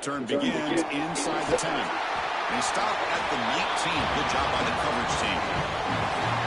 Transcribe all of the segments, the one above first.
return begins inside the 10. They stop at the 19. Good job by the coverage team.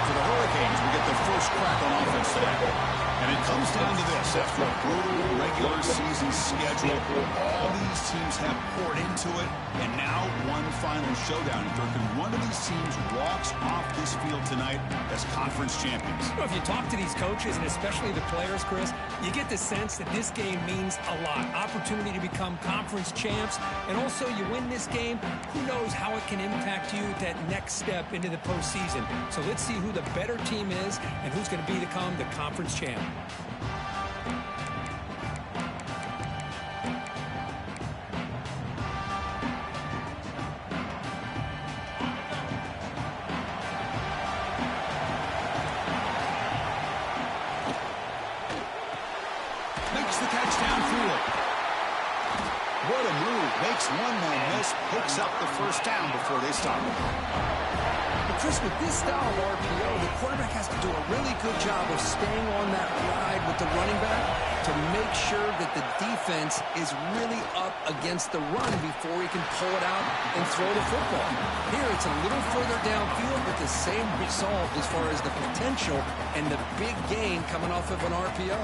For the Hurricanes, we get their first crack on offense today. And it comes down to this. After a brutal regular season schedule, all these teams have poured into it, and now one final showdown. Durkin, one of these teams walks off this field tonight as conference champions. Well, if you talk to these coaches, and especially the players, Chris, you get the sense that this game means a lot. Opportunity to become conference champs, and also you win this game, who knows how it can impact you that next step into the postseason. So let's see who the better team is and who's going to become the conference champ. Makes the catch downfield. What a move. Makes one man miss. Picks up the first down before they stop him. But Chris, with this style of RPO, the quarterback has to do a really good job of staying on that ride with the running back to make sure that the defense is really up against the run before he can pull it out and throw the football. Here, it's a little further downfield, but the same result as far as the potential and the big gain coming off of an RPO.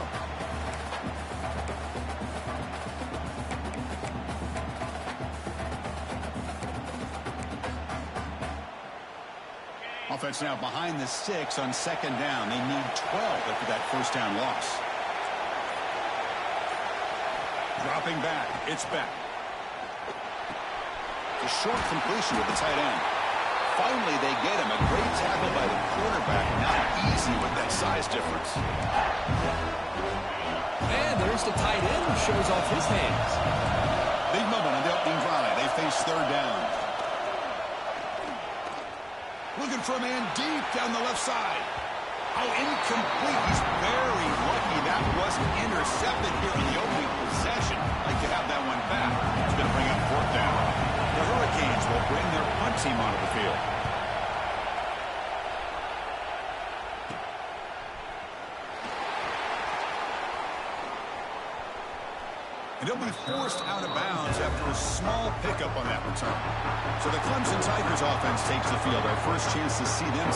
Offense now behind the 6 on second down. They need 12 after that first down loss. Dropping back. It's back. A short completion with the tight end. Finally, they get him. A great tackle by the quarterback. Not easy with that size difference. And there's the tight end who shows off his hands. Big moment on the opening drive. They face third down. Looking for a man deep down the left side. Oh, incomplete. He's very lucky that wasn't intercepted here in the opening possession. Like to have that one back. It's going to bring up fourth down. The Hurricanes will bring their punt team onto the field. And he'll be forced out of bounds after a small pickup on that return. So the Clemson Tigers offense takes the field. Our first chance to see them.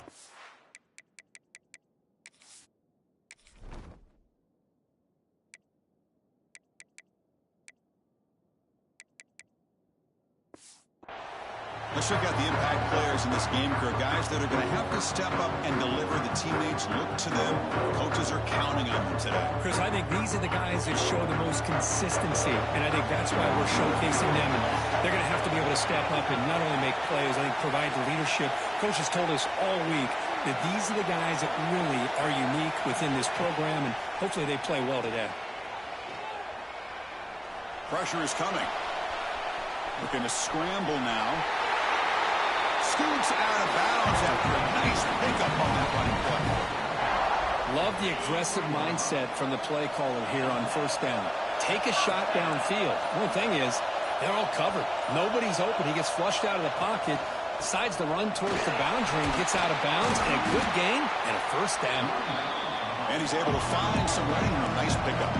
Let's check out the impact players in this game, crew. Guys that are going to have to step up and deliver. The teammates look to them. Coaches are counting on them today. Chris, I think these are the guys that show the most consistency, and I think that's why we're showcasing them. And they're going to have to be able to step up and not only make plays, I think provide the leadership. Coaches told us all week that these are the guys that really are unique within this program, and hopefully they play well today. Pressure is coming. Looking to scramble now. Scoots out of bounds after a nice pickup on that running play. Love the aggressive mindset from the play caller here on first down. Take a shot downfield. One thing is, they're all covered. Nobody's open. He gets flushed out of the pocket, decides to run towards the boundary and gets out of bounds, and a good gain and a first down. And he's able to find some running room. Nice pickup.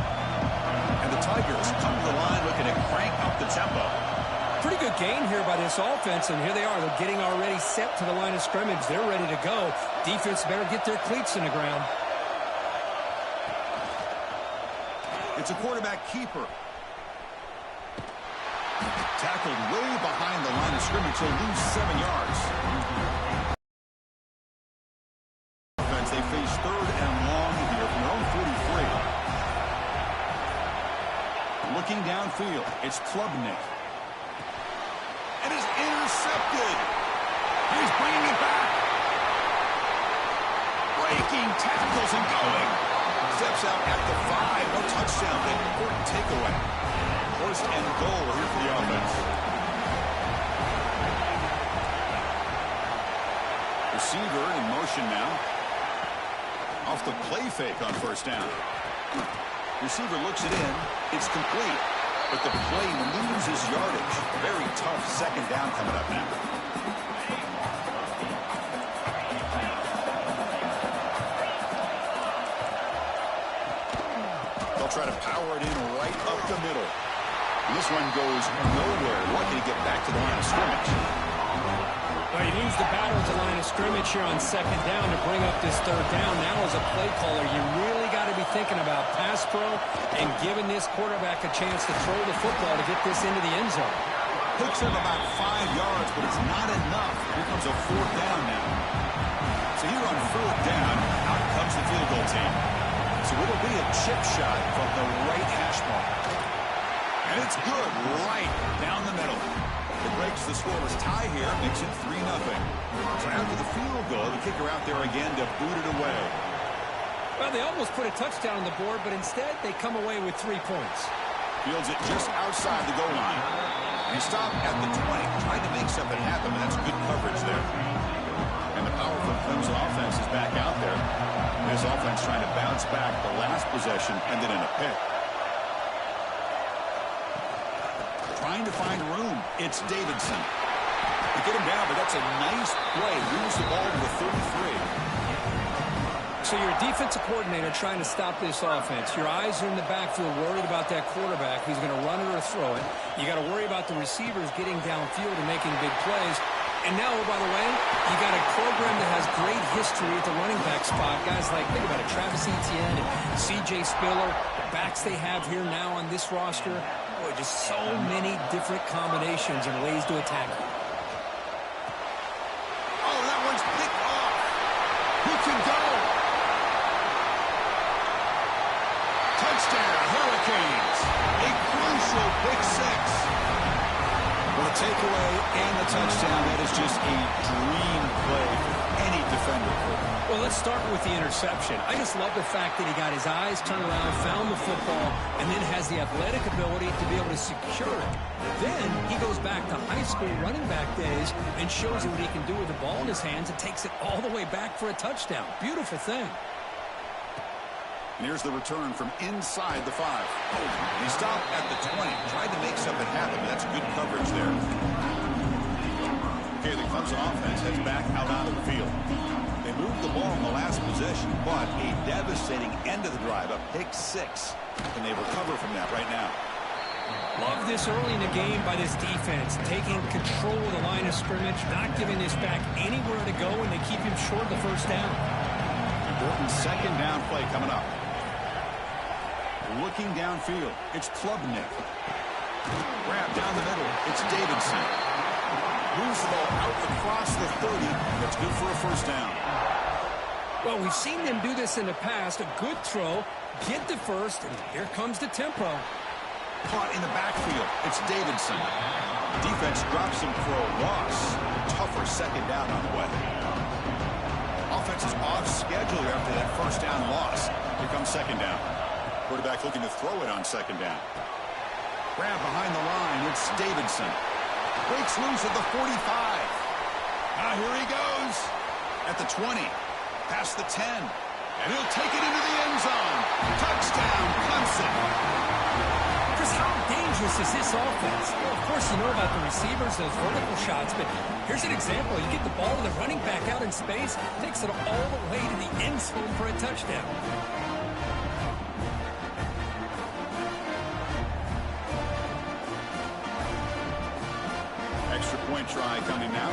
And the Tigers come to the line looking to crank up the tempo. Pretty good gain here by this offense, and here they are. They're getting already set to the line of scrimmage. They're ready to go. Defense better get their cleats in the ground. It's a quarterback keeper. Tackled way behind the line of scrimmage. He'll lose 7 yards. Offense, they face third and long here from their own 43. Looking downfield, it's Klubnik. And is intercepted. He's bringing it back. Breaking tackles and going. Steps out at the 5. No touchdown, but important takeaway. First and goal here for the offense. Receiver in motion now. Off the play fake on first down. Receiver looks it in. It's complete. But the play loses yardage. Very tough second down coming up now. They'll try to power it in right up the middle. This one goes nowhere. Lucky to get back to the line of scrimmage. Well, he needs the battle at the line of scrimmage here on second down to bring up this third down. Now, as a play caller, you really got to be thinking about pass pro and giving this quarterback a chance to throw the football to get this into the end zone. Picks up about 5 yards, but it's not enough. Here comes a fourth down now. So here on fourth down, out comes the field goal team. So it'll be a chip shot from the right hash mark. And it's good right down the middle. It breaks the scoreless tie here, makes it 3-0. So after the field goal, the kicker out there again to boot it away. Well, they almost put a touchdown on the board, but instead they come away with 3 points. Fields it just outside the goal line. And he stopped at the 20, tried to make something happen, but that's good coverage there. And the powerful Clemson offense is back out there. This offense trying to bounce back. The last possession ended in a pick. Trying to find room. It's Davidson. They get him down, but that's a nice play. Moves the ball to the 33. So you're a defensive coordinator trying to stop this offense. Your eyes are in the backfield worried about that quarterback who's going to run it or throw it. You got to worry about the receivers getting downfield and making big plays. And now, oh, by the way, you got a program that has great history at the running back spot. Guys like, think about it, Travis Etienne and C.J. Spiller, the backs they have here now on this roster. Boy, just so many different combinations and ways to attack it. Oh, that one's picked off. Who can go? Touchdown, Hurricanes. A crucial pick six. Well, the takeaway and the touchdown, that is just a dream play for any defender. Well, let's start with the interception. I just love the fact that he got his eyes turned around, found the football, and then has the athletic ability to be able to secure it. Then he goes back to high school running back days and shows you what he can do with the ball in his hands and takes it all the way back for a touchdown. Beautiful thing. And here's the return from inside the 5. He stopped at the 20, tried to make something happen, but that's good coverage there. Okay, the Clemson offense heads back out onto the field. They moved the ball in the last possession, but a devastating end of the drive, a pick 6. And they recover from that right now. Love this early in the game by this defense, taking control of the line of scrimmage, not giving this back anywhere to go, and they keep him short of the first down. Important second down play coming up. Looking downfield, it's Klubnik. Grab down the middle, it's Davidson. Moves the ball out across the 30. That's good for a first down. Well, we've seen them do this in the past. A good throw, get the first, and here comes the tempo. Caught in the backfield, it's Davidson. Defense drops him for a loss. Tougher second down on the way. Offense is off schedule after that first down loss. Here comes second down. Quarterback looking to throw it on second down. Grab behind the line. It's Davidson. Breaks loose at the 45. Now here he goes. At the 20. Past the 10. And he'll take it into the end zone. Touchdown, Clemson. Chris, how dangerous is this offense? Well, of course, you know about the receivers, those vertical shots, but here's an example. You get the ball to the running back out in space, takes it all the way to the end zone for a touchdown. Extra point try coming now.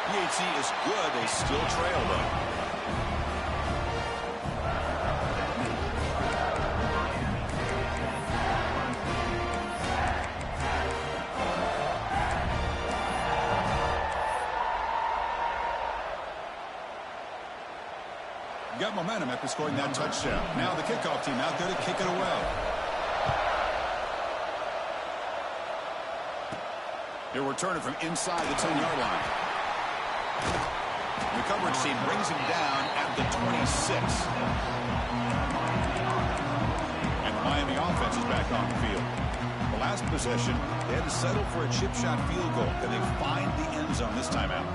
PAT is good. They still trail, though. Got momentum after scoring that touchdown. Now the kickoff team out there to kick it away. He'll return it from inside the 10-yard line. The coverage team brings him down at the 26. And the Miami offense is back on the field. The last possession, they had to settle for a chip shot field goal. Can they find the end zone this time out?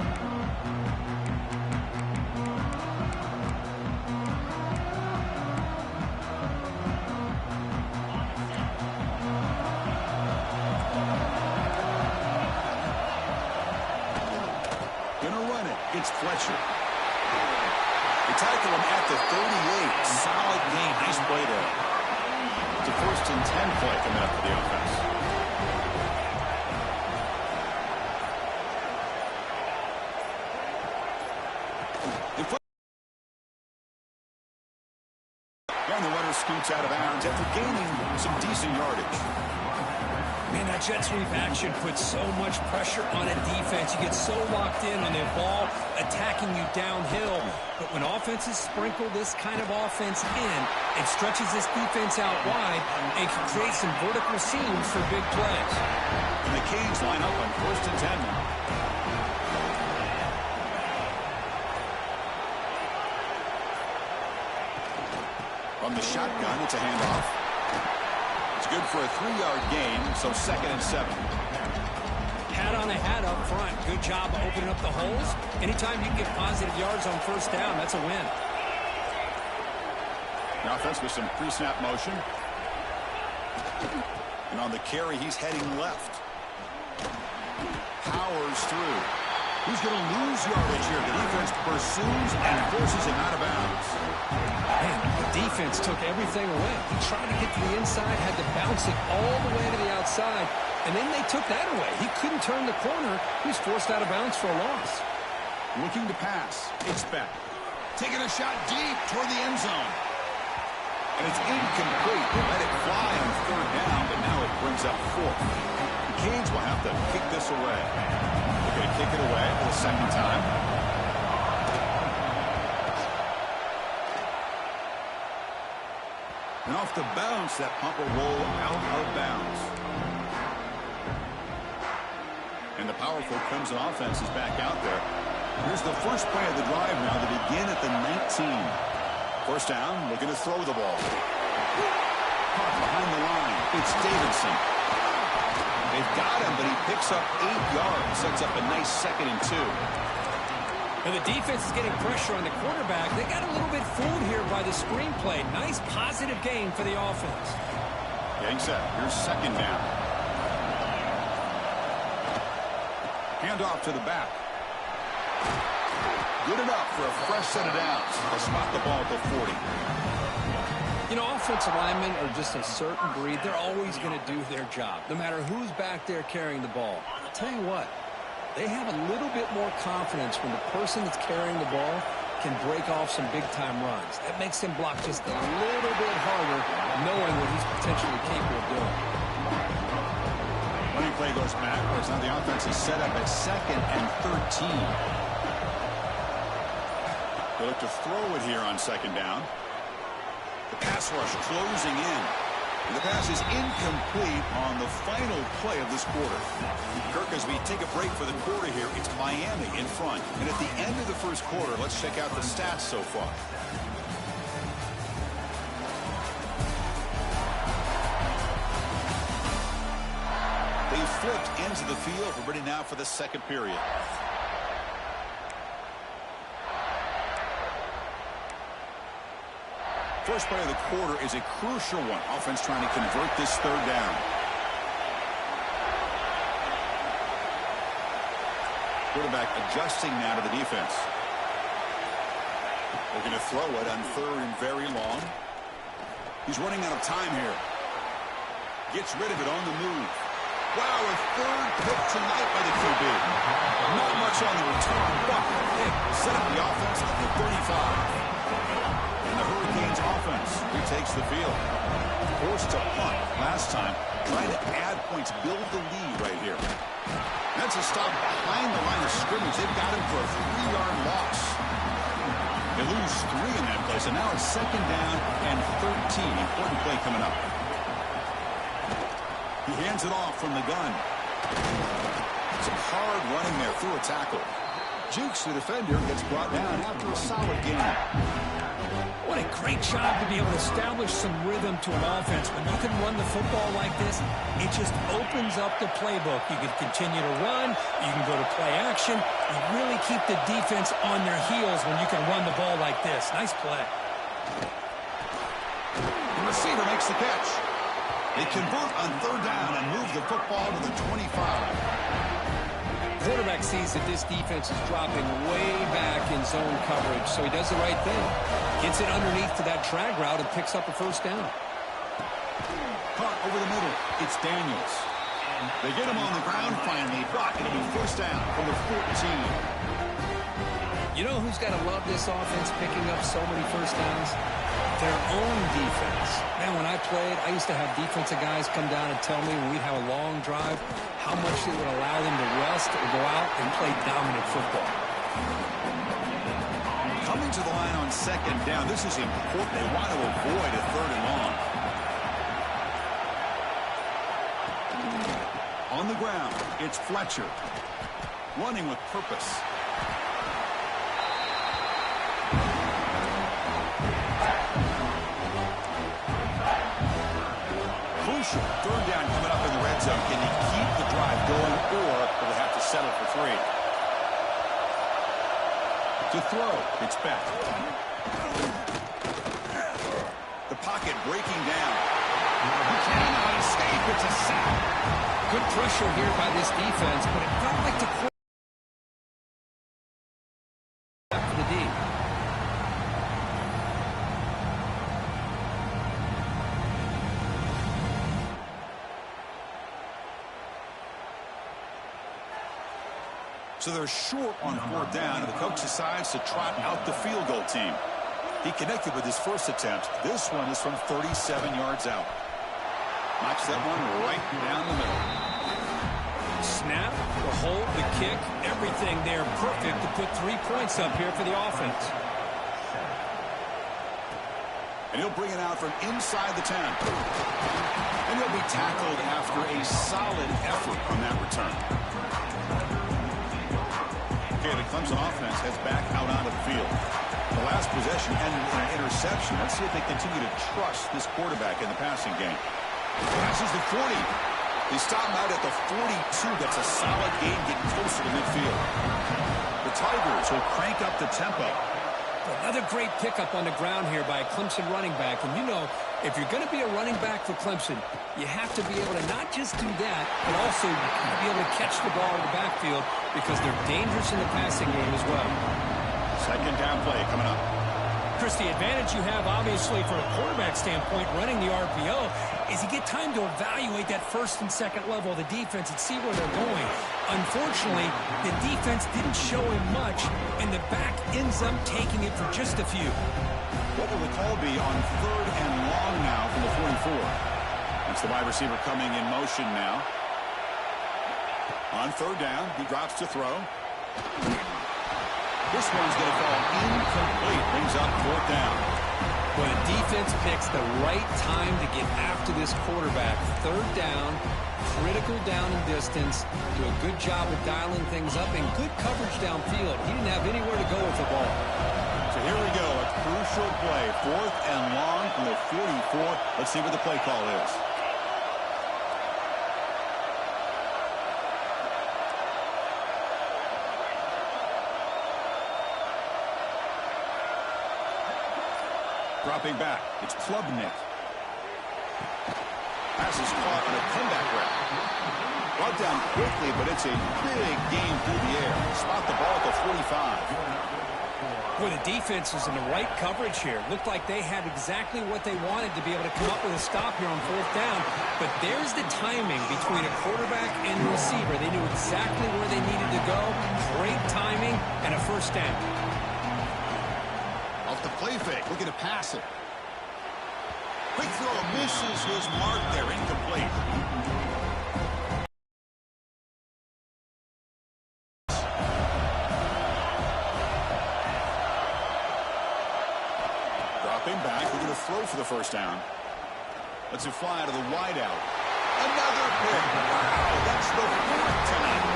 It's Fletcher. They tackle him at the 38. Solid game. Nice play there. It's a first And the runner scoots out of bounds after gaining some decent yardage. Man, that jet sweep action puts so much pressure on a defense. You get so locked in on their ball attacking you downhill. But when offenses sprinkle this kind of offense in, it stretches this defense out wide and can create some vertical seams for big plays. And the Canes line up on 1st and 10 now. From the shotgun, it's a handoff. It's good for a 3-yard gain, so 2nd and 7. Hat on a hat up front. Good job opening up the holes. Anytime you can get positive yards on 1st down, that's a win. The offense with some pre-snap motion. And on the carry, he's heading left. Powers through. He's going to lose yardage here. The defense pursues and forces him out of bounds. Man, the defense took everything away. He tried to get to the inside, had to bounce it all the way to the outside, and then they took that away. He couldn't turn the corner. He was forced out of bounds for a loss. Looking to pass. It's back. Taking a shot deep toward the end zone. And it's incomplete. They let it fly on 3rd down, but now it brings up 4th. The Canes will have to kick this away. They're going to kick it away for the 2nd time. And off the bounce, that punt will roll out of bounds. And the powerful Clemson offense is back out there. Here's the first play of the drive now to begin at the 19. 1st down, looking to throw the ball. Caught behind the line. It's Davidson. They've got him, but he picks up 8 yards. Sets up a nice 2nd and 2. And the defense is getting pressure on the quarterback. They got a little bit fooled here by the screenplay. Nice positive gain for the offense. Getting set. Here's 2nd down. Handoff to the back. Good enough for a fresh set of downs. They'll spot the ball at the 40. You know, offensive linemen are just a certain breed. They're always going to do their job, no matter who's back there carrying the ball. I'll tell you what, they have a little bit more confidence when the person that's carrying the ball can break off some big-time runs. That makes him block just a little bit harder, knowing what he's potentially capable of doing. Running play goes backwards. Now the offense is set up at 2nd and 13. They look to throw it here on 2nd down. The pass rush closing in. And the pass is incomplete on the final play of this quarter. Kirk, as we take a break for the quarter here, it's Miami in front. And at the end of the 1st quarter, let's check out the stats so far. They flipped into the field. We're ready now for the 2nd period. First play of the quarter is a crucial one. Offense trying to convert this 3rd down. Quarterback adjusting now to the defense. They're going to throw it on 3rd and very long. He's running out of time here. Gets rid of it on the move. Wow, a 3rd pick tonight by the QB. Not much on the return, but it set up the offense at the 35. And the Hurricanes offense retakes the field. Forced to punt last time, trying to add points, build the lead right here. That's a stop behind the line of scrimmage. They've got him for a 3-yard loss. They lose 3 in that place, and now it's 2nd down and 13. Important play coming up. He hands it off from the gun. Some hard running there through a tackle. Jukes the defender, gets brought down after a solid game. What a great job to be able to establish some rhythm to an offense. When you can run the football like this, it just opens up the playbook. You can continue to run. You can go to play action. You really keep the defense on their heels when you can run the ball like this. Nice play. The receiver makes the catch. They convert on 3rd down and move the football to the 25. Quarterback sees that this defense is dropping way back in zone coverage, so he does the right thing. Gets it underneath to that drag route and picks up a 1st down. Caught over the middle. It's Daniels. They get him on the ground finally, but it'll be 1st down from the 14. You know who's got to love this offense picking up so many first downs? Their own defense. Man, when I played, I used to have defensive guys come down and tell me when we'd have a long drive how much it would allow them to rest or go out and play dominant football. Coming to the line on second down, this is important. They want to avoid a third and long. On the ground, it's Fletcher. Running with purpose. Crucial. Third down coming up in the red zone. Can he keep the drive going, or will they have to settle for 3? To throw, it's back. The pocket breaking down. He cannot escape. It's a sack. Good pressure here by this defense, but it felt like the quarterback for the D. So they're short on 4th down, and the coach decides to trot out the field goal team. He connected with his first attempt. This one is from 37 yards out. Knocks that one right down the middle. Snap, the hold, the kick, everything there perfect to put 3 points up here for the offense. And he'll bring it out from inside the 10. And he'll be tackled after a solid effort on that return. Okay, the Clemson offense heads back out onto the field. The last possession ended in an interception. Let's see if they continue to trust this quarterback in the passing game. Passes the 40. They stop him out at the 42. That's a solid gain getting closer to midfield. The Tigers will crank up the tempo. Another great pickup on the ground here by a Clemson running back. And you know, if you're going to be a running back for Clemson, you have to be able to not just do that, but also be able to catch the ball in the backfield because they're dangerous in the passing game as well. Second down play coming up. Chris, the advantage you have, obviously, from a quarterback standpoint, running the RPO, is you get time to evaluate that first and second level of the defense and see where they're going. Unfortunately, the defense didn't show him much, and the back ends up taking it for just a few. What will the call be on 3rd and long now from the 44? That's the wide receiver coming in motion now. On 3rd down, he drops to throw. This one's going to fall incomplete. Brings up 4th down. When a defense picks the right time to get after this quarterback, 3rd down, critical down and distance, do a good job of dialing things up, and good coverage downfield. He didn't have anywhere to go with the ball. So here we go, a crucial play. 4th and long from the 44. Let's see what the play call is. Dropping back, it's Klubnik. Pass is caught on a comeback route. Brought down quickly, but it's a big gain through the air. Spot the ball at the 45. Boy, the defense was in the right coverage here. Looked like they had exactly what they wanted to be able to come up with a stop here on 4th down. But there's the timing between a quarterback and the receiver. They knew exactly where they needed to go. Great timing and a first down. Off the play fake, looking to pass it. Quick throw misses his mark there, incomplete. Dropping back, looking to throw for the first down. Lets it fly out of the wideout. Another pick. Wow, that's the 4th tonight.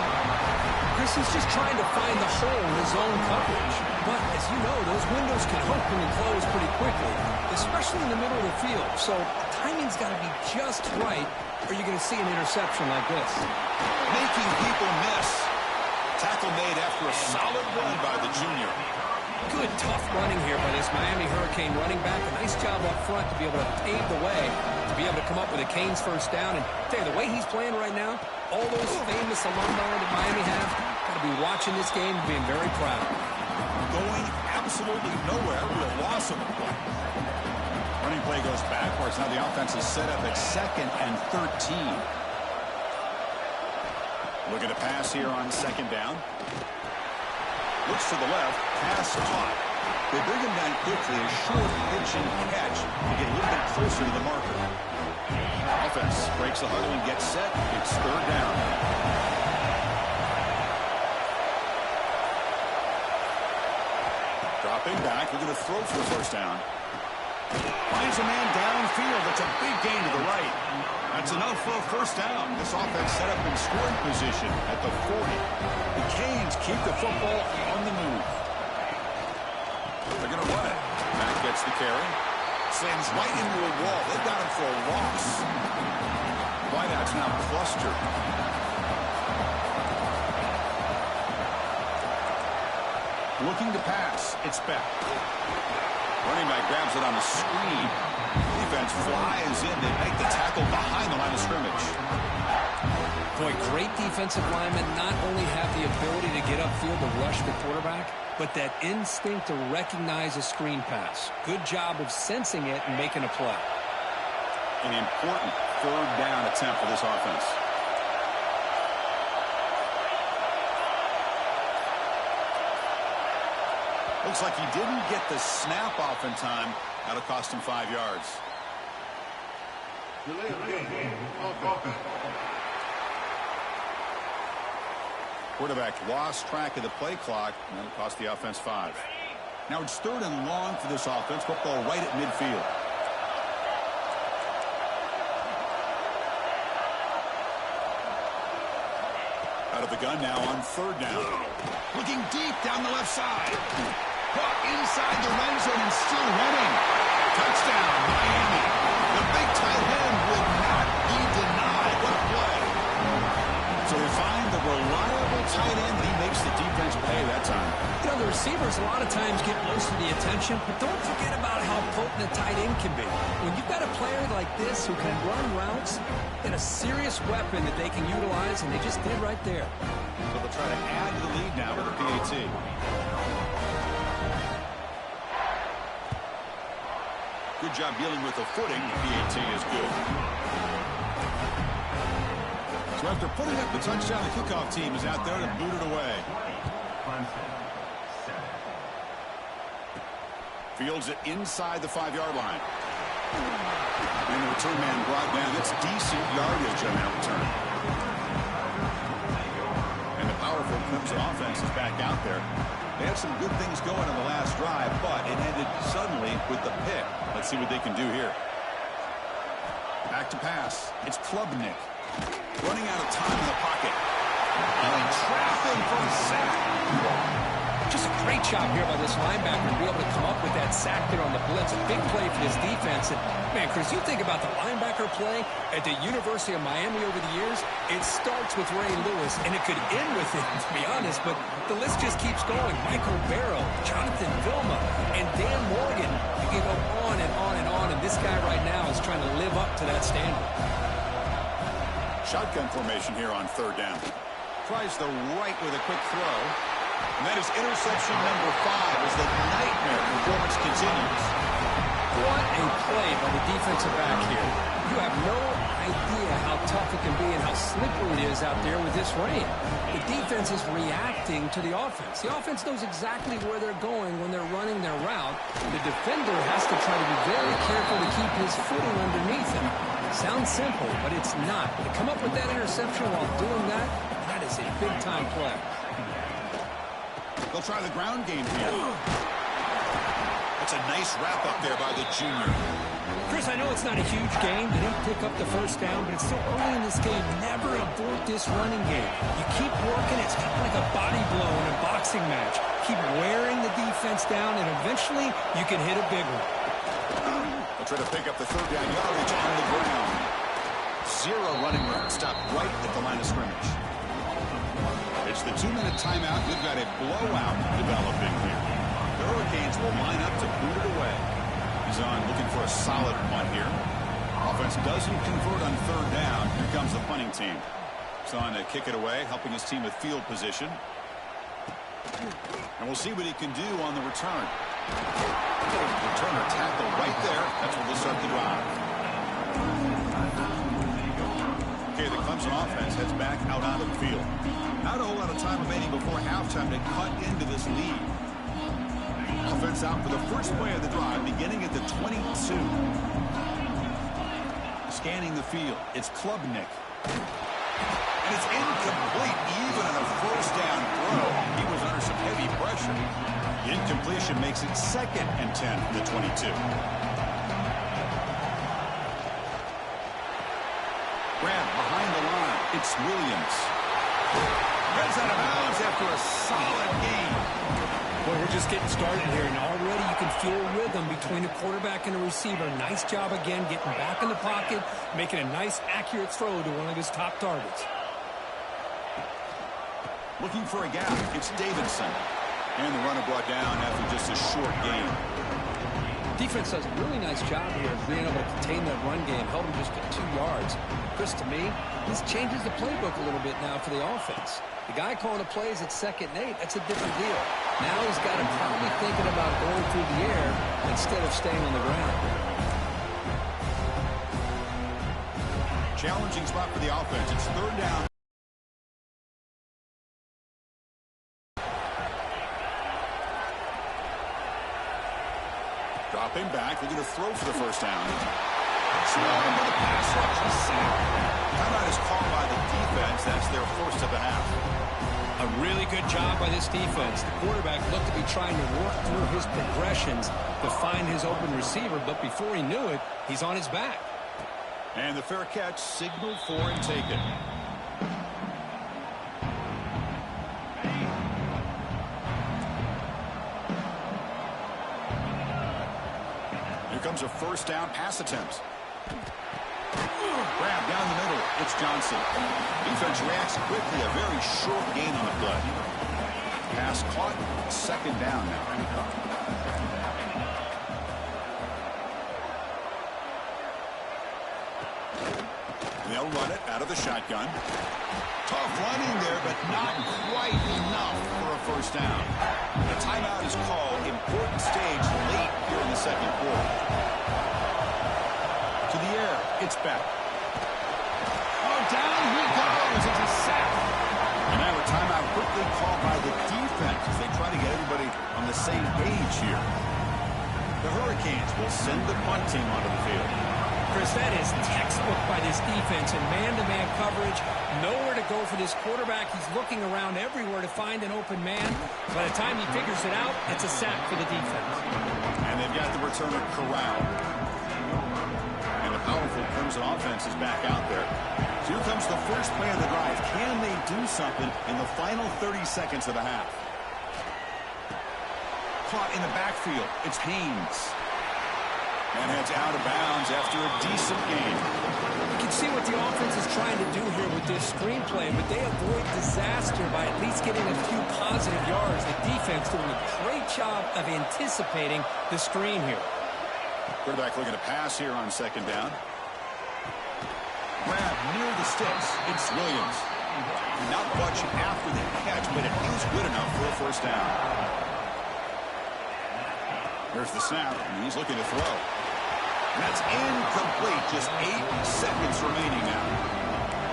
Chris is just trying to find the hole in his own coverage. But, as you know, those windows can open and close pretty quickly, especially in the middle of the field. So, the timing's got to be just right, or you're going to see an interception like this. Making people miss. Tackle made after a solid run by the junior. Good, tough running here by this Miami Hurricane running back. A nice job up front to be able to pave the way, to be able to come up with a Canes first down. And tell you, the way he's playing right now, all those famous alumni that Miami have, got to be watching this game and being very proud. Going absolutely nowhere. Real loss of the play. Running play goes backwards. Now the offense is set up at 2nd and 13. Looking to pass here on 2nd down. Looks to the left. pass caught. They bring him down quickly, a short pitch and catch to get a little bit closer to the marker. Offense breaks the huddle and gets set. It's third down. Dropping back, looking to throw for the first down. Finds a man downfield. That's a big gain to the right. That's enough for a first down. This offense set up in scoring position at the 40. The Canes keep the football on the move. They're going to run it. Mack gets the carry. Slams right into a wall. They've got him for a loss. Wideouts now clustered. Looking to pass. It's Beck. Running back grabs it on the screen. Defense flies in. They make the tackle behind the line of scrimmage. Boy, great defensive linemen not only have the ability to get upfield to rush the quarterback, but that instinct to recognize a screen pass. Good job of sensing it and making a play. An important third down attempt for this offense. Looks like he didn't get the snap off in time. That'll cost him 5 yards. Quarterback lost track of the play clock, and that'll cost the offense 5. Now it's third and long for this offense. Football right at midfield. Out of the gun now on third down. Looking deep down the left side. Caught inside the red zone and still running. Touchdown, Maimi. The big tight end will not be denied. What a play. So they find the reliable tight end. He makes the defense pay that time. You know, the receivers a lot of times get most of the attention, but don't forget about how potent a tight end can be. When you've got a player like this who can run routes, and a serious weapon that they can utilize, and they just did right there. So they'll try to add to the lead now with the PAT. Good job dealing with the footing. The PAT is good. So after putting up the touchdown, the kickoff team is out there to boot it away. Fields it inside the 5-yard line. And the return man brought down. It's decent yardage on that return. And the powerful Clemson offense is back out there. They had some good things going on the last drive, but it ended suddenly with the pick. Let's see what they can do here. Back to pass. It's Klubnik. Running out of time in the pocket. And they trap him for a sack. Just a great job here by this linebacker to be able to come up with that sack there on the blitz. A big play for this defense. And, man, Chris, you think about the linebacker play at the University of Miami over the years, it starts with Ray Lewis, and it could end with it, to be honest, but the list just keeps going. Michael Barrow, Jonathan Vilma, and Dan Morgan. You can go on and on and on, and this guy right now is trying to live up to that standard. Shotgun formation here on third down. Tries the right with a quick throw. And that is interception number 5 as the nightmare performance continues. What a play by the defensive back here. You have no idea how tough it can be and how slippery it is out there with this rain. The defense is reacting to the offense. The offense knows exactly where they're going when they're running their route. The defender has to try to be very careful to keep his footing underneath him. Sounds simple, but it's not. To come up with that interception while doing that, that is a big-time play. They'll try the ground game here. That's a nice wrap-up there by the junior. Chris, I know it's not a huge game. They didn't pick up the first down, but it's so early in this game. Never abort this running game. You keep working. It's kind of like a body blow in a boxing match. Keep wearing the defense down, and eventually you can hit a big one. They'll try to pick up the third down yardage on the ground. 0 running room. Stop right at the line of scrimmage. It's the 2-minute timeout. We've got a blowout developing here. The Hurricanes will line up to boot it away. He's on looking for a solid punt here. Offense doesn't convert on third down. Here comes the punting team. He's on to kick it away, helping his team with field position. And we'll see what he can do on the return. Returner tackle right there. That's where they'll start the drive. Okay, the Clemson offense heads back out onto the field. Not a whole lot of time remaining before halftime to cut into this lead. starts out for the first play of the drive, beginning at the 22. Scanning the field, it's Klubnik. And it's incomplete, even on a first down throw. He was under some heavy pressure. The incompletion makes it 2nd and 10 from the 22. Grab behind the line, it's Williams. Heads out of bounds after a solid game. Well, we're just getting started here, and already you can feel a rhythm between the quarterback and the receiver. Nice job again getting back in the pocket, making a nice, accurate throw to one of his top targets. Looking for a gap, it's Davidson. And the runner brought down after just a short gain. Defense does a really nice job here of being able to contain that run game, held him just at 2 yards. Chris, to me, this changes the playbook a little bit now for the offense. The guy calling the plays at 2nd and 8, that's a different deal. Now he's got him probably thinking about going through the air instead of staying on the ground. Challenging spot for the offense. It's 3rd down. Dropping back, looking to throw for the first down. Swung into the pass rush and sacked. Timeout is called by the defense. That's their first of the half. A really good job by this defense. The quarterback looked to be trying to work through his progressions to find his open receiver, but before he knew it, he's on his back. And the fair catch signaled for and taken. Here comes a first down pass attempt. Grab down the middle. It's Johnson. Defense reacts quickly. A very short gain on the play. Pass caught. 2nd down now. They'll run it out of the shotgun. Tough running there, but not quite enough for a first down. The timeout is called. Important stage late here in the 2nd quarter. To the air. It's back. Oh, down he goes. It's a sack. And now a timeout quickly called by the defense as they try to get everybody on the same page here. The Hurricanes will send the punt team onto the field. Chris, that is textbook by this defense in man-to-man coverage. Nowhere to go for this quarterback. He's looking around everywhere to find an open man. By the time he figures it out, it's a sack for the defense. And they've got the returner corralled. And the powerful Clemson offense is back out there. So here comes the first play of the drive. Can they do something in the final 30 seconds of the half? Caught in the backfield. It's Haynes. And heads out of bounds after a decent game. You can see what the offense is trying to do here with this screenplay, but they avoid disaster by at least getting a few positive yards. The defense doing a great job of anticipating the screen here. Quarterback looking to pass here on 2nd down. Grab near the sticks. It's Williams. Not much after the catch, but it is good enough for a first down. There's the snap, and he's looking to throw. That's incomplete. Just 8 seconds remaining now.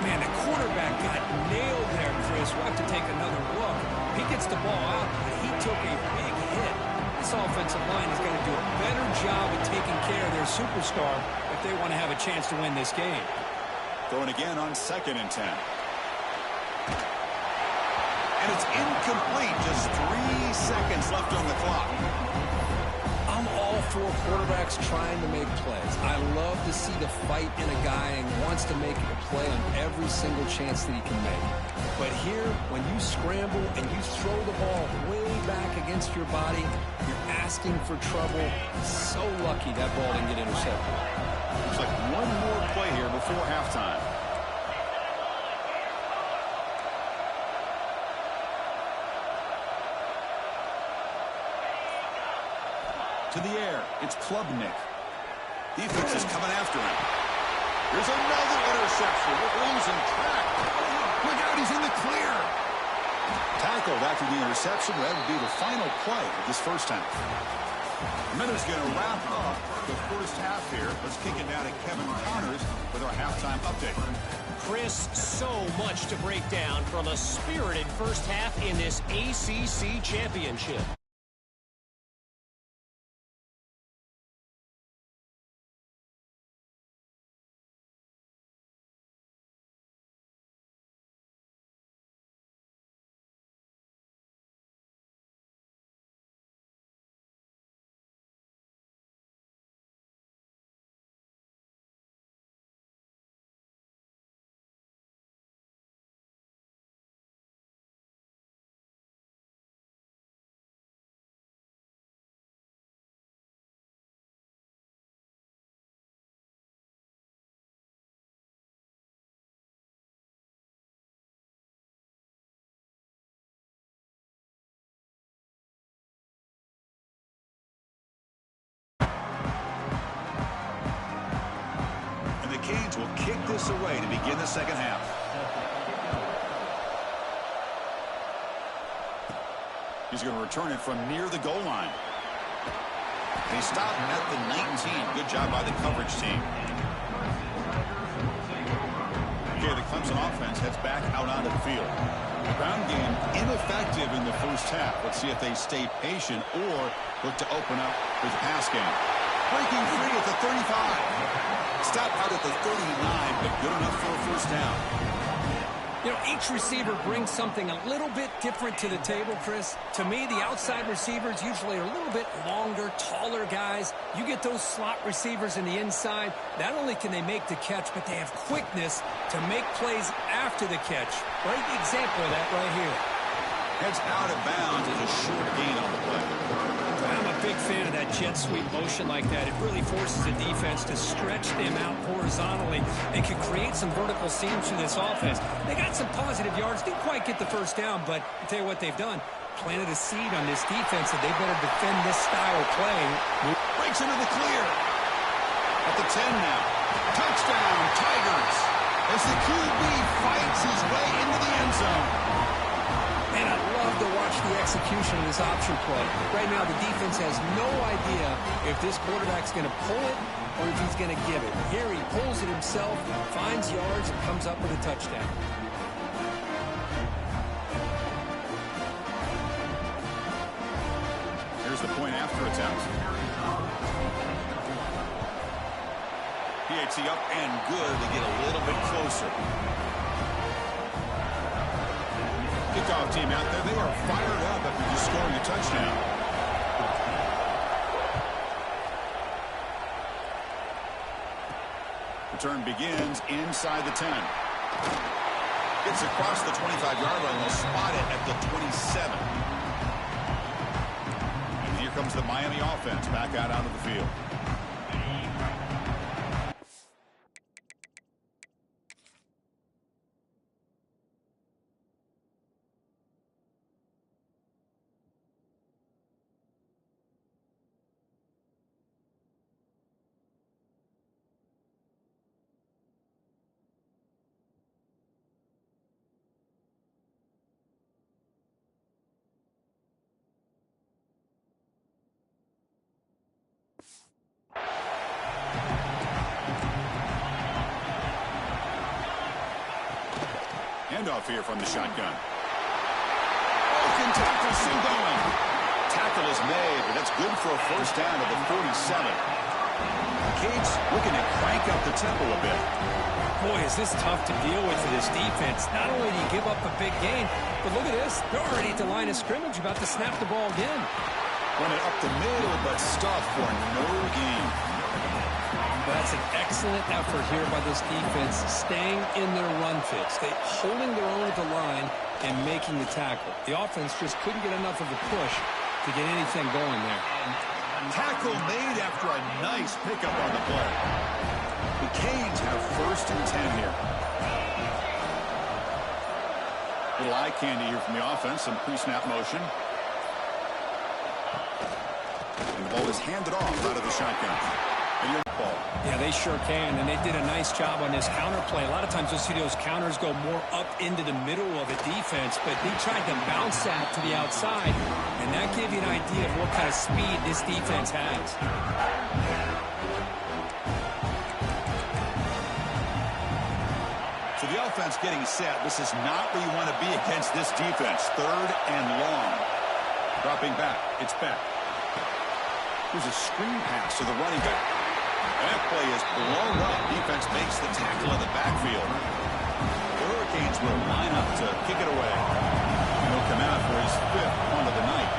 Man, the quarterback got nailed there, Chris. We'll have to take another look. He gets the ball out, but he took a big hit. This offensive line is going to do a better job of taking care of their superstar if they want to have a chance to win this game. Throwing again on 2nd and 10. And it's incomplete. Just 3 seconds left on the clock. I'm all for quarterbacks trying to make plays. I love to see the fight in a guy and wants to make a play on every single chance that he can make. But here, when you scramble and you throw the ball way back against your body, you're asking for trouble. So lucky that ball didn't get intercepted. Looks like one more play here before halftime. To the air, it's Klubnik. Defense is coming after him. There's another interception. We're losing track. Look out, he's in the clear. Tackled after the interception. That would be the final play of this first half. Minute's going to wrap up the first half here. Let's kick it down to Kevin Connors with our halftime update. Chris, so much to break down from a spirited first half in this ACC championship. Canes will kick this away to begin the second half. He's going to return it from near the goal line. They stop at the 19. Good job by the coverage team. Okay, the Clemson offense heads back out onto the field. The ground game ineffective in the first half. Let's see if they stay patient or look to open up with the pass game. Breaking free at the 35. Stop out at the 39, but good enough for a first down. You know, each receiver brings something a little bit different to the table, Chris. To me, the outside receivers usually are a little bit longer, taller guys. You get those slot receivers in the inside, not only can they make the catch, but they have quickness to make plays after the catch. Great example of that right here. Heads out of bounds is a short gain on the play. I'm a big fan of that jet sweep motion like that. It really forces the defense to stretch them out horizontally and can create some vertical seams through this offense. They got some positive yards. Didn't quite get the first down, but I'll tell you what they've done. Planted a seed on this defense that they better defend this style of play. Breaks into the clear. At the 10 now. Touchdown, Tigers. As the QB fights his way into the end zone. And I love to watch the execution of this option play. Right now, the defense has no idea if this quarterback's going to pull it or if he's going to give it. Here he pulls it himself, finds yards, and comes up with a touchdown. Here's the point after attempt. PAT up and good. They get a little bit closer. Kickoff team out there. They are fired up after just scoring a touchdown. Return begins inside the 10. Gets across the 25-yard line. They'll spot it at the 27. And here comes the Miami offense back out onto the field. Handoff here from the shotgun. Broken tackle still going. Tackle is made, but that's good for a first down at the 47. Canes looking to crank up the tempo a bit. Boy, is this tough to deal with for this defense. Not only do you give up a big gain, but look at this. They're already at the line of scrimmage, about to snap the ball again. Run it up the middle, but stuff for no gain. That's an excellent effort here by this defense, staying in their run fits. They holding their own at the line and making the tackle. The offense just couldn't get enough of a push to get anything going there. Tackle made after a nice pickup on the play. The Canes have first and 10 here. Little eye candy here from the offense, some pre-snap motion. And the ball is handed off out of the shotgun. Yeah, they sure can, and they did a nice job on this counter play. A lot of times you'll see those counters go more up into the middle of a defense, but they tried to bounce that to the outside, and that gave you an idea of what kind of speed this defense has. So the offense getting set. This is not where you want to be against this defense. Third and long. Dropping back. It's back. Here's a screen pass to the running back. That play is blown up. Defense makes the tackle in the backfield. The Hurricanes will line up to kick it away. And he'll come out for his 5th punt of the night.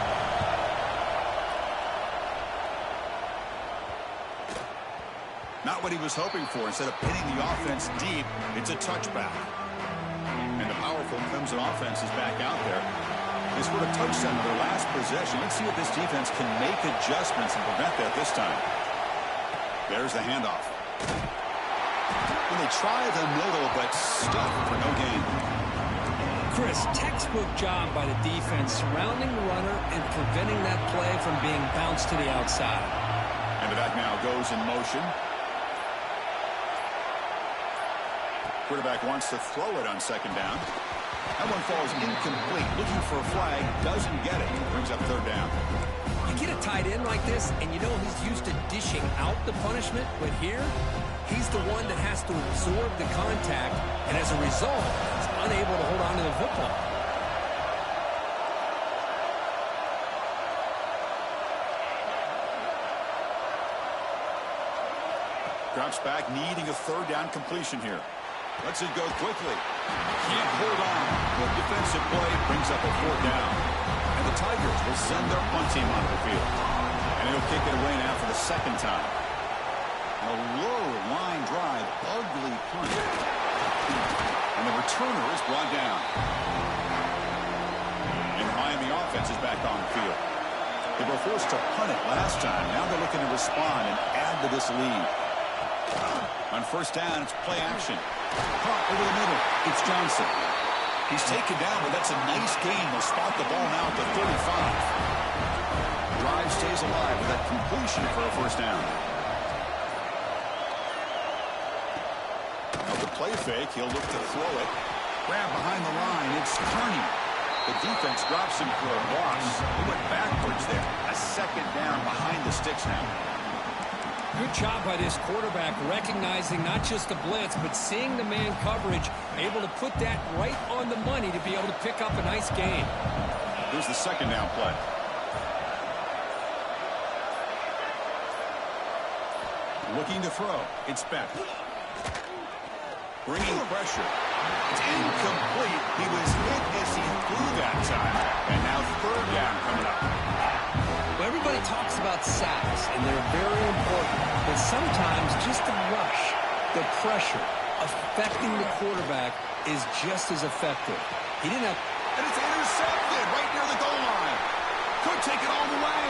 Not what he was hoping for. Instead of pinning the offense deep, it's a touchback. And the powerful Clemson offense is back out there. They scored a touchdown in their last possession. Let's see if this defense can make adjustments and prevent that this time. There's the handoff. And they try the middle, but stuck for no gain. Chris, textbook job by the defense surrounding the runner and preventing that play from being bounced to the outside. And the back now goes in motion. Quarterback wants to throw it on second down. That one falls incomplete. Looking for a flag, doesn't get it. Brings up third down. You get a tight end like this, and you know he's used to dishing out the punishment, but here, he's the one that has to absorb the contact, and as a result, he's unable to hold on to the football. Drops back, needing a third down completion here. Lets it go quickly. Can't hold on. Good defensive play, brings up a fourth down. And the Tigers will send their punt team onto the field. And he'll kick it away now for the second time. A low line drive, ugly punt. And the returner is brought down. And the Miami offense is back on the field. They were forced to punt it last time. Now they're looking to respond and add to this lead. On first down, it's play action. Caught over the middle. It's Johnson. He's taken down, but that's a nice gain. They'll spot the ball now at the 35. Drive stays alive with that completion for a first down. Of the play fake, he'll look to throw it. Grab behind the line. It's Kearney. The defense drops him for a loss. He went backwards there. A second down behind the sticks now. Good job by this quarterback recognizing not just the blitz, but seeing the man coverage, able to put that right on the money to be able to pick up a nice gain. Here's the second down play. Looking to throw. It's Beck. Bringing pressure. It's incomplete. He was hit as he threw that time. And now third down coming up. Well, everybody talks about sacks, and they're very important. But sometimes just the rush, the pressure, affecting the quarterback is just as effective. He didn't have... And it's intercepted right near the goal line. Could take it all the way.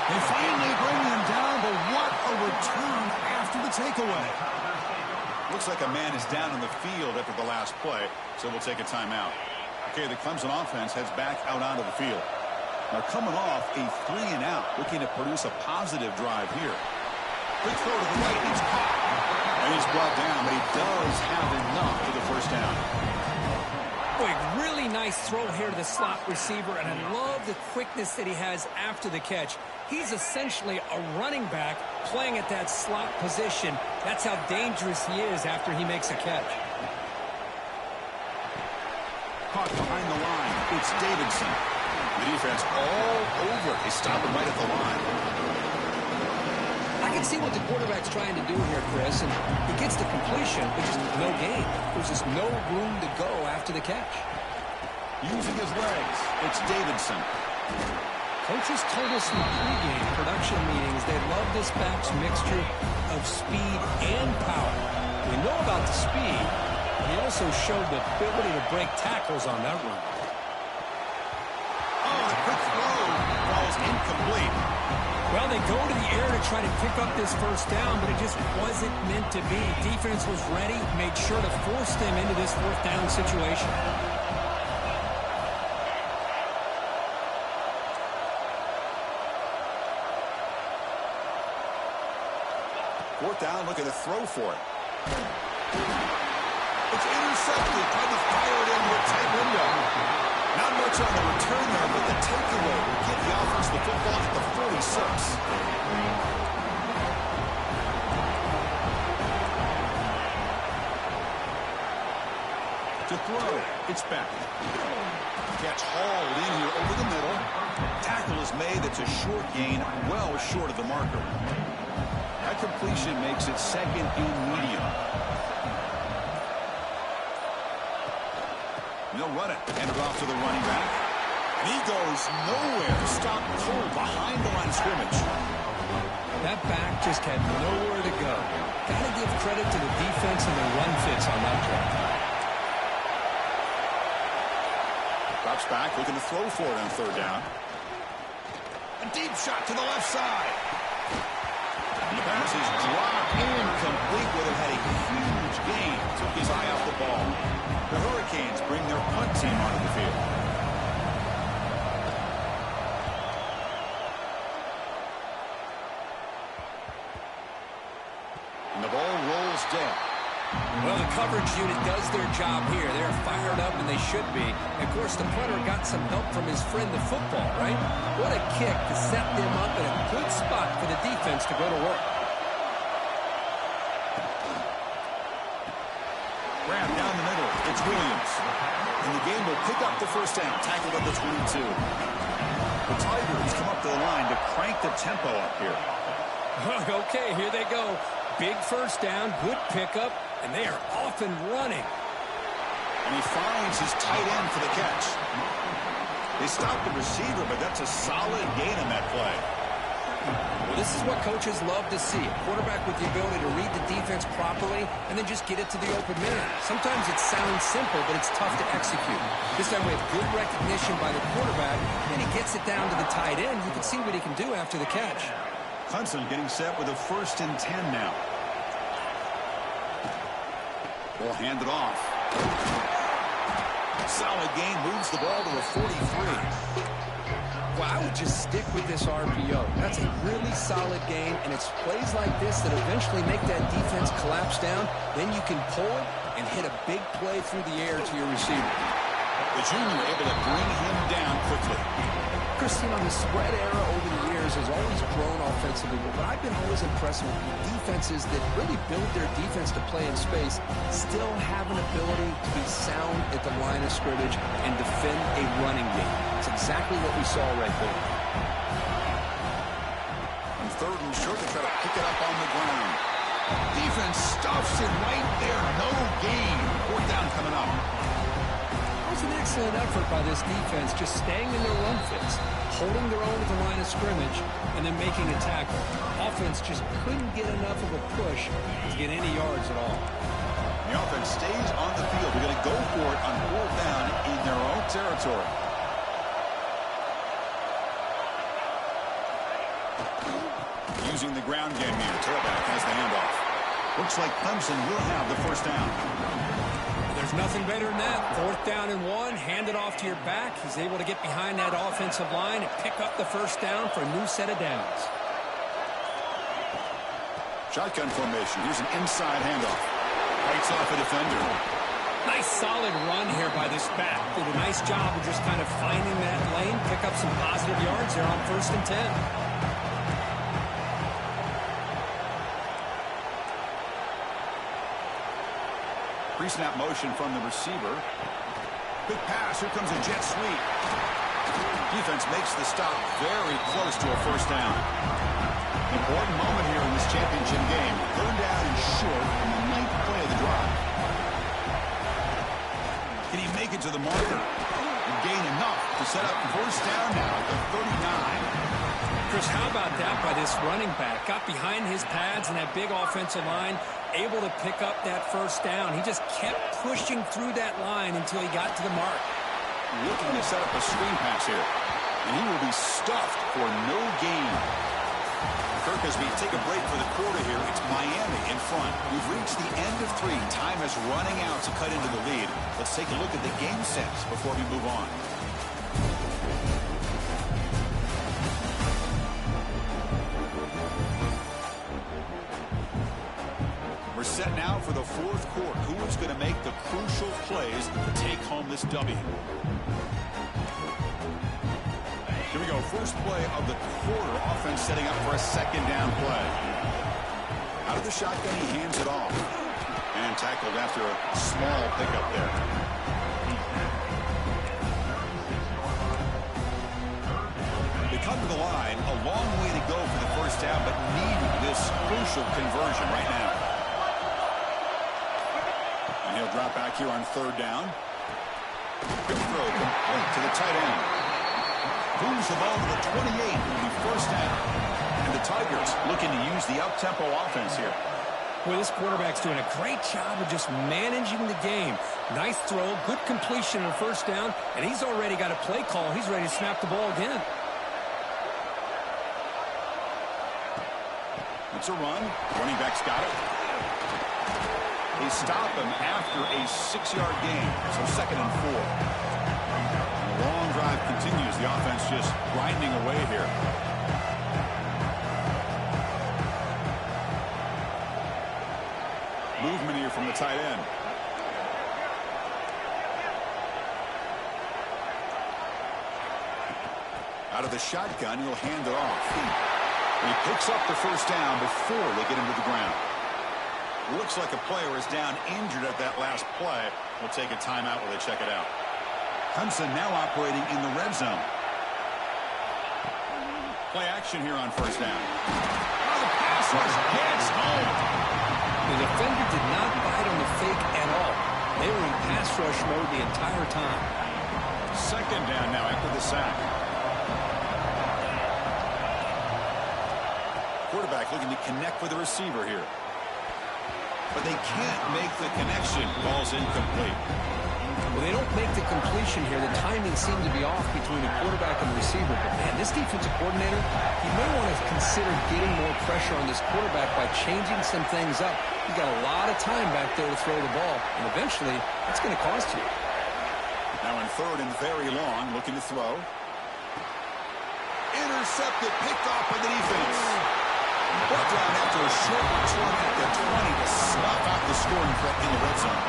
They finally bring him down, but what a return after the takeaway. Looks like a man is down on the field after the last play, so we'll take a timeout. Okay, the Clemson offense heads back out onto the field. Now coming off a 3-and-out, looking to produce a positive drive here. Quick throw to the right, he's caught. And he's brought down, but he does have enough for the first down. Boy, really nice throw here to the slot receiver, and I love the quickness that he has after the catch. He's essentially a running back playing at that slot position. That's how dangerous he is after he makes a catch. Caught behind the line. It's Davidson. The defense all over. They stop him right at the line. I can see what the quarterback's trying to do here, Chris, and he gets the completion, but just no gain. There's just no room to go after the catch. Using his legs, it's Davidson. Coaches told us in pregame production meetings they love this back's mixture of speed and power. We know about the speed, but he also showed the ability to break tackles on that run. Oh, the quick throw falls incomplete. Well, they go to the air to try to pick up this first down, but it just wasn't meant to be. Defense was ready, made sure to force them into this fourth down situation. Fourth down, looking to throw for it. It's intercepted, trying to fire it into a tight window. Not much on the return there, but the takeaway will get the offense the football at the 46. To throw, it's back. Catch hauled in here over the middle. Tackle is made. It's a short gain, well short of the marker. That completion makes it second and medium. They'll run it. Hand it off to the running back. And he goes nowhere. Stop cold behind the line of scrimmage. That back just had nowhere to go. Got to give credit to the defense and the run fits on that play. Drops back, looking to throw for it on third down. A deep shot to the left side. The pass is dropped incomplete. Would have had a huge gain. Took his eye off the ball. The Hurricanes bring their punt team onto the field. And the ball rolls instead. Well, the coverage unit does their job here. They're fired up, and they should be. Of course, the punter got some help from his friend, the football, right? What a kick to set them up in a good spot for the defense to go to work. Grab down the middle. It's Williams. And the game will pick up the first down. Tackled at the 22. The Tigers come up to the line to crank the tempo up here. Okay, here they go. Big first down, good pickup, and they are off and running. And he finds his tight end for the catch. They stopped the receiver, but that's a solid gain on that play. Well, this is what coaches love to see. A quarterback with the ability to read the defense properly and then just get it to the open man. Sometimes it sounds simple, but it's tough to execute. This time we have good recognition by the quarterback, and he gets it down to the tight end. You can see what he can do after the catch. Clemson getting set with a 1st and 10 now. Will hand it off. Solid gain, moves the ball to the 43. Well, I would just stick with this RPO. That's a really solid game, and it's plays like this that eventually make that defense collapse down. Then you can pull it and hit a big play through the air to your receiver. The junior able to bring him down quickly. Chris, you know, the spread era over the years has always grown offensively, but I've been always impressed with defenses that really build their defense to play in space, still have an ability to be sound at the line of scrimmage and defend a running game. It's exactly what we saw right there. On 3rd and short, they try to pick it up on the ground. Defense stuffs it right there. No gain. 4th down coming up. It was an excellent effort by this defense, just staying in their run fits, holding their own at the line of scrimmage, and then making a tackle. Offense just couldn't get enough of a push to get any yards at all. The offense stays on the field. They're going to go for it on 4th down in their own territory. Using the ground game here. Tailback has the handoff. Looks like Clemson will have the 1st down. There's nothing better than that. 4th down and 1, hand it off to your back. He's able to get behind that offensive line and pick up the 1st down for a new set of downs. Shotgun formation. Here's an inside handoff. Fights off a defender. Nice solid run here by this back. Did a nice job of just kind of finding that lane, pick up some positive yards there on 1st and 10. Pre-snap motion from the receiver. Quick pass. Here comes a jet sweep. Defense makes the stop very close to a 1st down. Important moment here in this championship game. 3rd down and short in the 9th play of the drive. Can he make it to the marker? And gain enough to set up 1st down now at the 39. Chris, how about that by this running back? Got behind his pads and that big offensive line, able to pick up that 1st down. He just kept pushing through that line until he got to the mark. Looking to set up a screen pass here. And he will be stuffed for no gain. Kirk, as we take a break for the quarter here, it's Miami in front. We've reached the end of 3. Time is running out to cut into the lead. Let's take a look at the game sets before we move on. We're set now for the 4th quarter. Who is going to make the crucial plays to take home this W? Here we go. First play of the quarter. Offense setting up for a 2nd down play. Out of the shotgun, he hands it off. And tackled after a small pickup there. They come to the line. A long way to go for the 1st down, but needing this crucial conversion right now. He'll drop back here on 3rd down. Quick throw complete to the tight end. Moves the ball to the 28. It'll be 1st down. And the Tigers looking to use the up-tempo offense here. Well, this quarterback's doing a great job of just managing the game. Nice throw, good completion on 1st down, and he's already got a play call. He's ready to snap the ball again. It's a run. Running back's got it. They stop him after a 6-yard gain. So 2nd and 4. And the long drive continues. The offense just grinding away here. movement here from the tight end. Out of the shotgun, he'll hand it off. And he picks up the first down before they get him to the ground. Looks like a player is down injured at that last play. We'll take a timeout while they check it out. Clemson now operating in the red zone. Play action here on first down. Oh, the pass rush gets home. The defender did not bite on the fake at all. They were in pass rush mode the entire time. Second down now after the sack. Quarterback looking to connect with the receiver here. But they can't make the connection. Ball's incomplete. Well, they don't make the completion here. The timing seemed to be off between the quarterback and the receiver. But, man, this defensive coordinator, he may want to consider getting more pressure on this quarterback by changing some things up. He's got a lot of time back there to throw the ball. And eventually, that's going to cost you. Now in third and very long, looking to throw. Intercepted, picked off by the defense. Brought down after a short return at the 20 to snuff out the scoring threat in the red zone.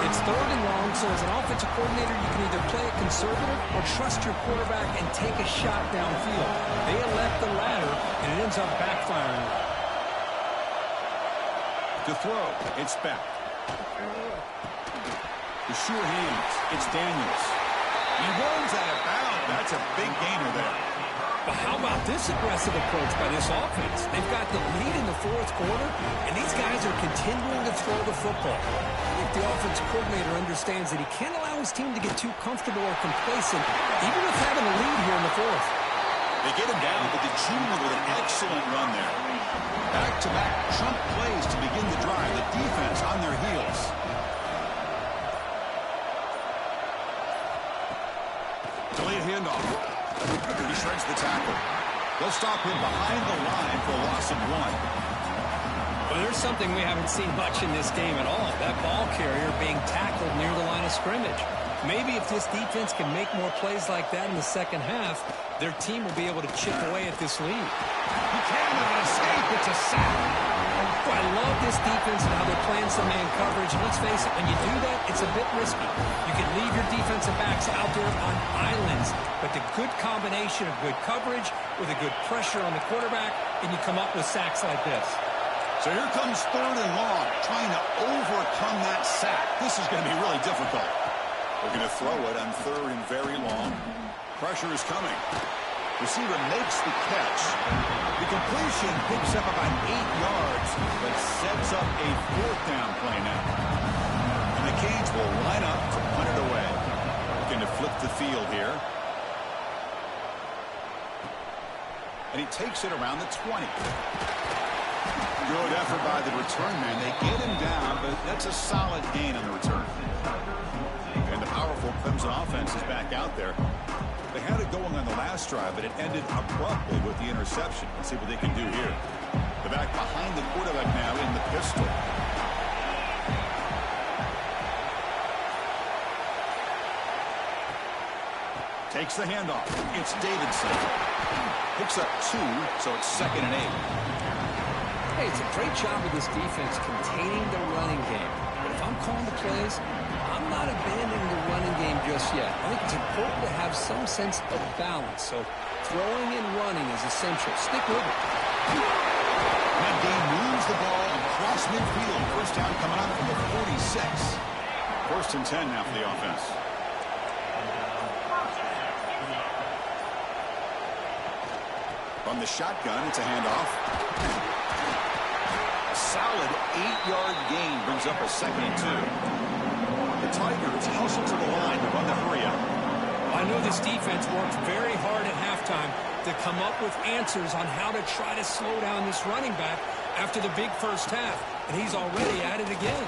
It's third and long, so as an offensive coordinator, you can either play it conservative or trust your quarterback and take a shot downfield. They elect the latter, and it ends up backfiring. To throw, it's back. The sure hands, it's Daniels. He runs out of bounds. That's a big gainer there. But how about this aggressive approach by this offense? They've got the lead in the fourth quarter, and these guys are continuing to throw the football. I think the offensive coordinator understands that he can't allow his team to get too comfortable or complacent, even with having a lead here in the fourth. They get him down, but the junior with an excellent run there. Back-to-back chunk plays to begin the drive. The defense on their heels. Delayed handoff. He shreds the tackle. They'll stop him behind the line for a loss of 1. Well, there's something we haven't seen much in this game at all. That ball carrier being tackled near the line of scrimmage. Maybe if this defense can make more plays like that in the second half, their team will be able to chip away at this lead. He can't have an escape. It's a sack. Oh, I love this defense and how they're playing some man coverage. And let's face it, when you do that, it's a bit risky. You can leave your defensive backs out there on islands, but the good combination of good coverage with a good pressure on the quarterback, and you come up with sacks like this. So here comes third and long, trying to overcome that sack. This is going to be really difficult. They're going to throw it on third and very long. Pressure is coming. Receiver makes the catch. The completion picks up about 8 yards, but sets up a fourth down play now. And the Canes will line up to punt it away. Looking to flip the field here. And he takes it around the 20. Good effort by the return man. They get him down, but that's a solid gain on the return. And the powerful Clemson offense is back out there. They had it going on the last drive, but it ended abruptly with the interception. Let's see what they can do here. The back behind the quarterback now in the pistol. Takes the handoff. It's Davidson. Picks up 2, so it's 2nd and 8. Hey, it's a great job of this defense containing the running game. But if I'm calling the plays, I'm not abandoning the running game just yet. I think it's important to have some sense of balance. So throwing and running is essential. Stick with it. That game moves the ball across midfield. First down coming out from the 46. 1st and 10 now for the offense. From the shotgun, it's a handoff. A solid 8-yard gain brings up a 2nd and 2. The Tigers hustle to the line to run the hurry up. I know this defense worked very hard at halftime to come up with answers on how to try to slow down this running back after the big first half, and he's already at it again.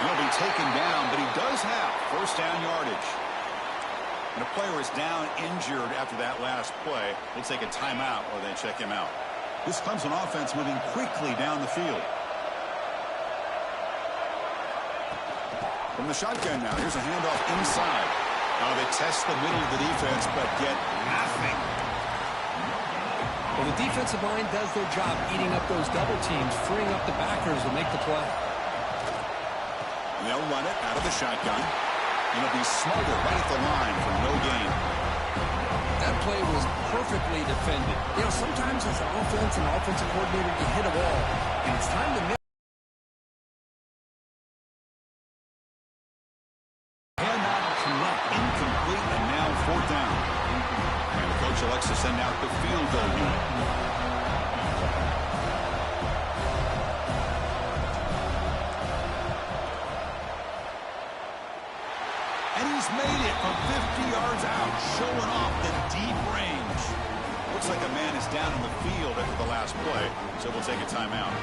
He'll be taken down, but he does have first down yardage. And a player is down injured after that last play. We'll take a timeout or then check him out. This Clemson offense moving quickly down the field. From the shotgun now, here's a handoff inside. Now they test the middle of the defense, but get nothing. Well, the defensive line does their job eating up those double teams, freeing up the backers to make the play. They'll run it out of the shotgun. And it'll be smothered right at the line for no gain. That play was perfectly defended. You know, sometimes as an offense and offensive coordinator, you hit a wall, and it's time to make. Incomplete, and now fourth down. And the coach elects to send out the field goal unit. And he's made it from 50 yards out, showing off the deep range. Looks like a man is down in the field after the last play, so we'll take a timeout.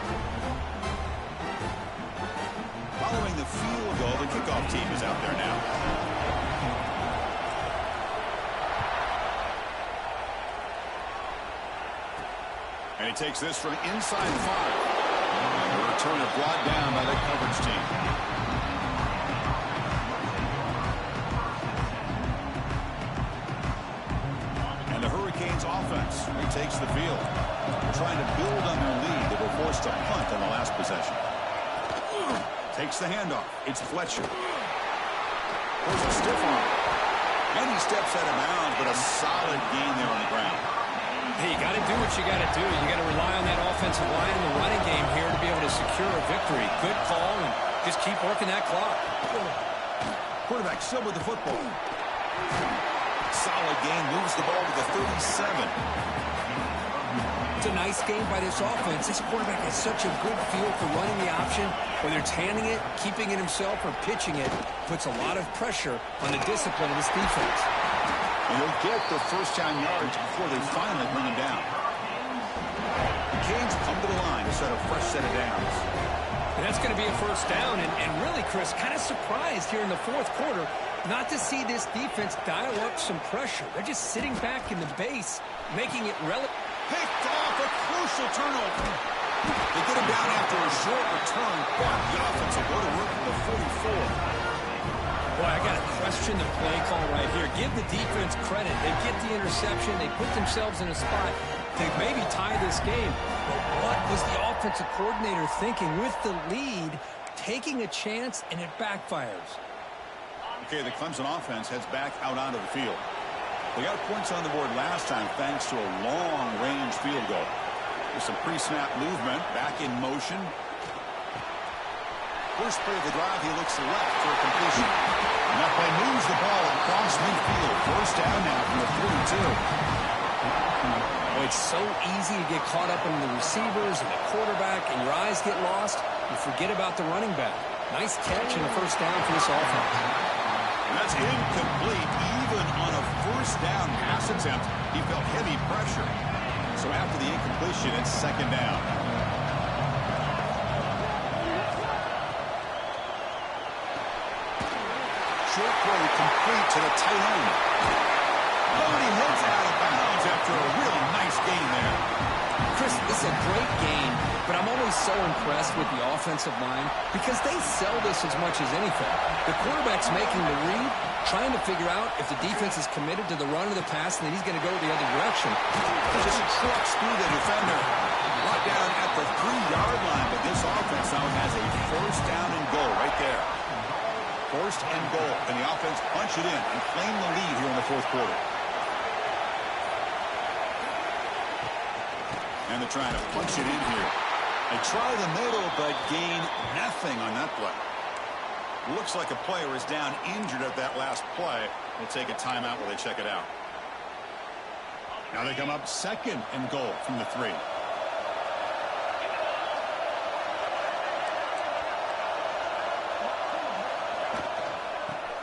Following the field goal, the kickoff team is out there now. And he takes this from inside 5. And the return is brought down by the coverage team. And the Hurricanes offense retakes the field. Trying to build on their lead. They were forced to punt on the last possession. Takes the handoff. It's Fletcher. There's a stiff arm. And he steps out of bounds, but a solid gain there on the ground. Hey, you got to do what you got to do. You got to rely on that offensive line in the running game here to be able to secure a victory. Good call, and just keep working that clock. Quarterback still with the football. Solid gain, moves the ball to the 37. It's a nice game by this offense. This quarterback has such a good feel for running the option. Whether it's handing it, keeping it himself, or pitching it, puts a lot of pressure on the discipline of this defense. And they'll get the first down yards before they finally bring him down. The Canes come to the line to set a fresh set of downs. And that's going to be a first down. And really, Chris, kind of surprised here in the fourth quarter not to see this defense dial up some pressure. They're just sitting back in the base, making it relevant. Picked off a crucial turnover. They get him down after a short return, but the offense will go to work from the 44. Boy, I got to question the play call right here. Give the defense credit. They get the interception. They put themselves in a spot to maybe tie this game. But what was the offensive coordinator thinking with the lead, taking a chance, and it backfires? Okay, the Clemson offense heads back out onto the field. They got points on the board last time thanks to a long-range field goal. With some pre-snap movement, back in motion. First play of the drive, he looks left for a completion. And that play moves the ball across midfield. First down now from the 42. Well, it's so easy to get caught up in the receivers and the quarterback, and your eyes get lost. You forget about the running back. Nice catch and a first down for this offense. And that's incomplete. Even on a first down pass attempt, he felt heavy pressure. So after the incompletion, it's second down. Short play complete to the tight end. Oh, and he heads out of bounds after a really nice gain there. Chris, this is a great game, but I'm always so impressed with the offensive line because they sell this as much as anything. The quarterback's making the read, trying to figure out if the defense is committed to the run or the pass, and then he's going to go the other direction. Just trucks through the defender. Brought down at the 3-yard line, but this offense now has a first down and goal right there. First and goal, and the offense punch it in and claim the lead here in the fourth quarter. And they're trying to punch it in here. They try the middle, but gain nothing on that play. Looks like a player is down injured at that last play. We'll take a timeout while they check it out. Now they come up second and goal from the 3.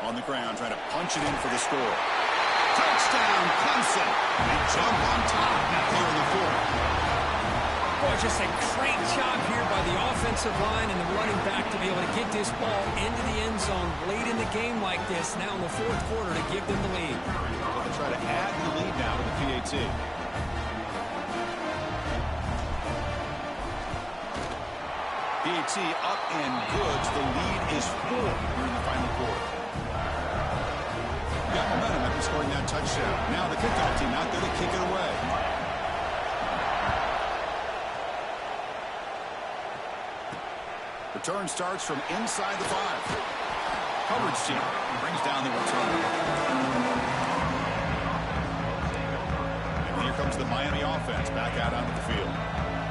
On the ground, trying to punch it in for the score. Touchdown, Clemson. They jump on top now here in the fourth. Boy, just a great job here by the offensive line and the running back to be able to get this ball into the end zone late in the game like this, now in the fourth quarter, to give them the lead. They'll try to add the lead now to the PAT. PAT up and good. The lead is 4 here in the final quarter. Got momentum after scoring that touchdown. Now the kickoff team out there to kick it away. Return starts from inside the 5. Coverage team brings down the return. And here comes the Miami offense back out onto the field.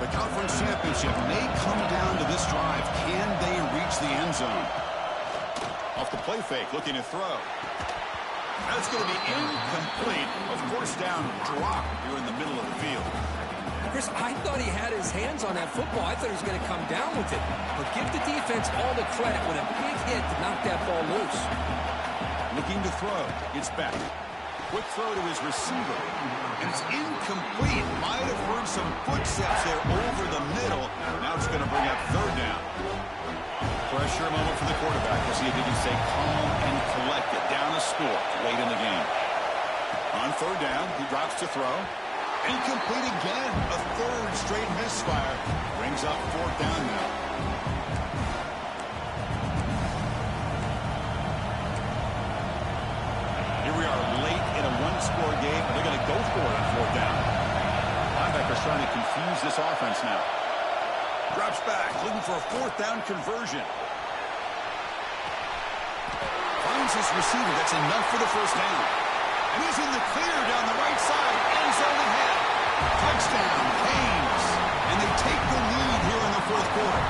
The conference championship may come down to this drive. Can they reach the end zone? Off the play fake, looking to throw. That's going to be incomplete. Of course, down drop here in the middle of the field. Chris, I thought he had his hands on that football. I thought he was going to come down with it. But give the defense all the credit with a big hit to knock that ball loose. Looking to throw. It's back. Quick throw to his receiver. And it's incomplete. Might have heard some footsteps there over the middle. Now it's going to bring up third down. Pressure moment for the quarterback. We'll see if he can stay calm and collected. Down a score late in the game. On third down, he drops to throw. Incomplete again. A third straight misfire. Brings up fourth down now. Here we are late in a one-score game, and they're going to go for it on fourth down. Linebacker's trying to confuse this offense now. Drops back, looking for a fourth down conversion. Finds his receiver. That's enough for the first down. And he's in the clear down the right side. End zone ahead. Touchdown, Canes. And they take the lead here in the fourth quarter.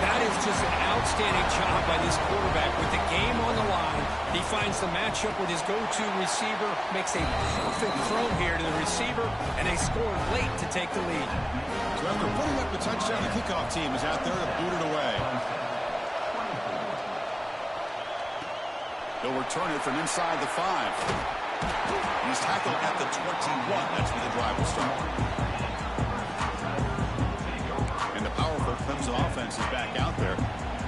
That is just an outstanding job by this quarterback with the game on the line. He finds the matchup with his go-to receiver, makes a perfect throw here to the receiver, and they score late to take the lead. So after putting up the touchdown, the kickoff team is out there to boot it away. They'll return it from inside the 5. He's tackled at the 21. That's where the drive will start. And the powerful Clemson offense is back out there.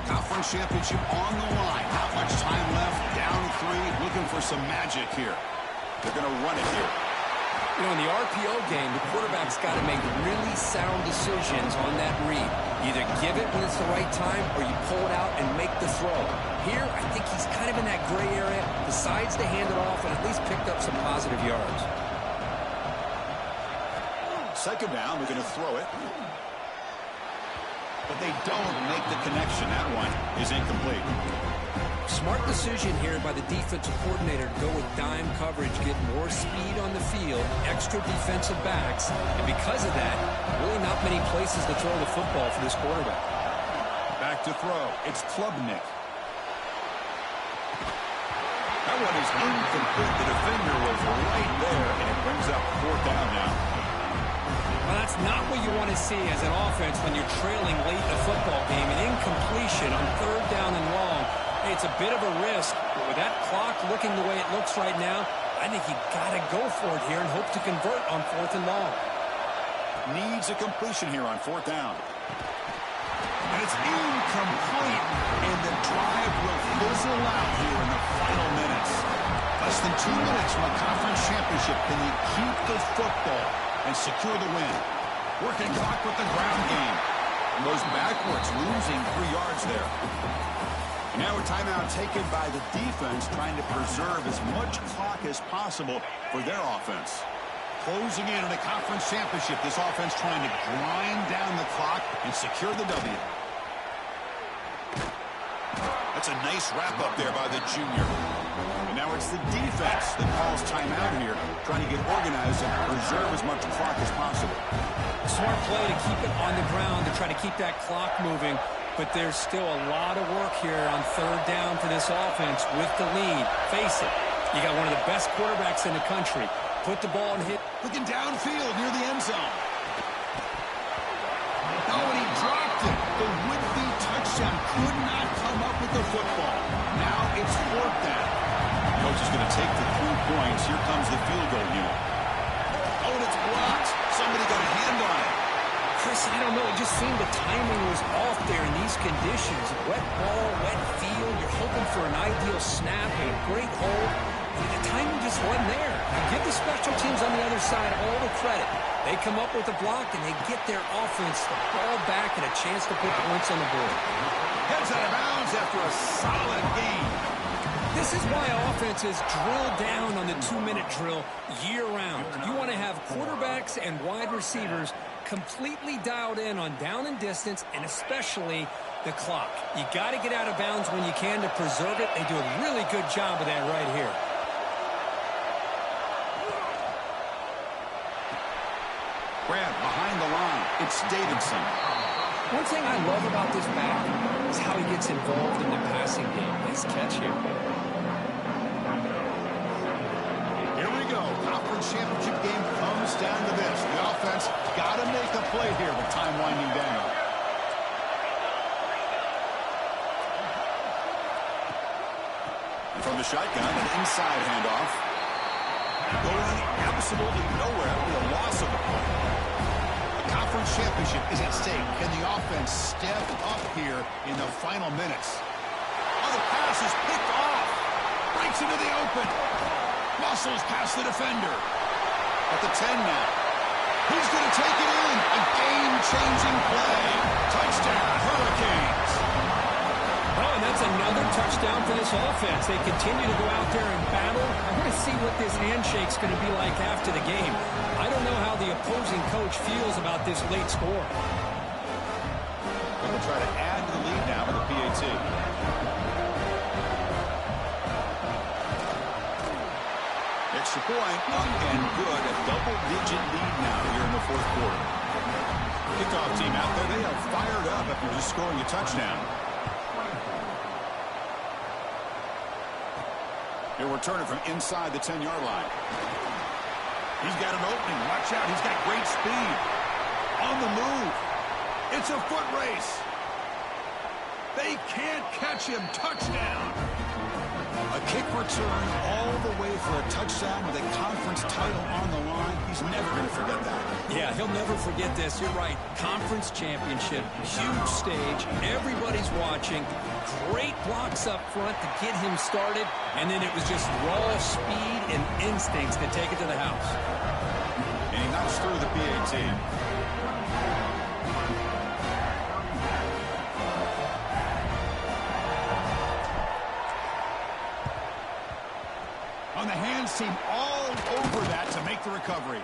Conference championship on the line. Not much time left. Down 3. Looking for some magic here. They're going to run it here. You know, in the RPO game, the quarterback's got to make really sound decisions on that read. Either give it when it's the right time or you pull it out and make the throw. Here, I think he's kind of in that gray area, decides to hand it off and at least picked up some positive yards. Second down, they're going to throw it. But they don't make the connection. That one is incomplete. Smart decision here by the defensive coordinator to go with dime coverage, get more speed on the field, extra defensive backs, and because of that, really not many places to throw the football for this quarterback. Back to throw. It's Klubnik. That one is incomplete. The defender was right there, and it brings up fourth down now. Well, that's not what you want to see as an offense when you're trailing late in the football game. An incompletion on third down and long. Hey, it's a bit of a risk, but with that clock looking the way it looks right now, I think you got to go for it here and hope to convert on fourth and long. Needs a completion here on fourth down. And it's incomplete, and the drive will fizzle out here in the final minutes. Less than 2 minutes from a conference championship. Can you keep the football and secure the win? Working clock with the ground game. Goes backwards, losing 3 yards there. And now a timeout taken by the defense, trying to preserve as much clock as possible for their offense. Closing in on a conference championship, this offense trying to grind down the clock and secure the W. That's a nice wrap-up there by the junior. And now it's the defense that calls timeout here, trying to get organized and preserve as much clock as possible. Smart play to keep it on the ground to try to keep that clock moving. But there's still a lot of work here on third down for this offense with the lead. Face it, you got one of the best quarterbacks in the country. Put the ball and hit. Looking downfield near the end zone. Oh, and he dropped it. The would-be touchdown could not come up with the football. Now it's fourth down. Coach is going to take the 3 points. Here comes the field goal unit. Oh, and it's blocked. Somebody got a hand on it. Chris, I don't know. It just seemed the timing was off there in these conditions. Wet ball, wet field. You're hoping for an ideal snap and a great hold. The timing just wasn't there. Give the special teams on the other side all the credit. They come up with a block, and they get their offense the ball back and a chance to put points on the board. Heads out of bounds after a solid game. This is why offenses drill down on the 2-minute drill year-round. You want to have quarterbacks and wide receivers completely dialed in on down and distance, and especially the clock. You got to get out of bounds when you can to preserve it. They do a really good job of that right here. Grab behind the line. It's Davidson. One thing I love about this back is how he gets involved in the passing game. Nice catch here. Here we go. Conference championship game comes down to this. The offense got to make a play here with time winding down. From the shotgun, an inside handoff. Going absolutely nowhere. A loss of a point. The conference championship is at stake. Can the offense step up here in the final minutes? Oh, the pass is picked off. Breaks into the open. Muscles past the defender. At the 10 now. He's going to take it in. A game-changing play. Touchdown, Hurricanes. Oh, and that's another touchdown for this offense. They continue to go out there and battle. I want to see what this handshake's going to be like after the game. I don't know how the opposing coach feels about this late score. They'll try to add to the lead now with a PAT. Extra point, up and good. A double-digit lead now here in the fourth quarter. Kickoff team out there, they are fired up after just scoring a touchdown. He'll return it from inside the 10-yard line. He's got an opening. Watch out. He's got great speed. On the move. It's a foot race. They can't catch him. Touchdown. A kick return all the way for a touchdown with a conference title on the line. He's never going to forget that. Yeah, he'll never forget this. You're right. Conference championship, huge stage. Everybody's watching. Great blocks up front to get him started. And then it was just raw speed and instincts to take it to the house. And he knocks through the PAT. On the hands team all over that to make the recovery.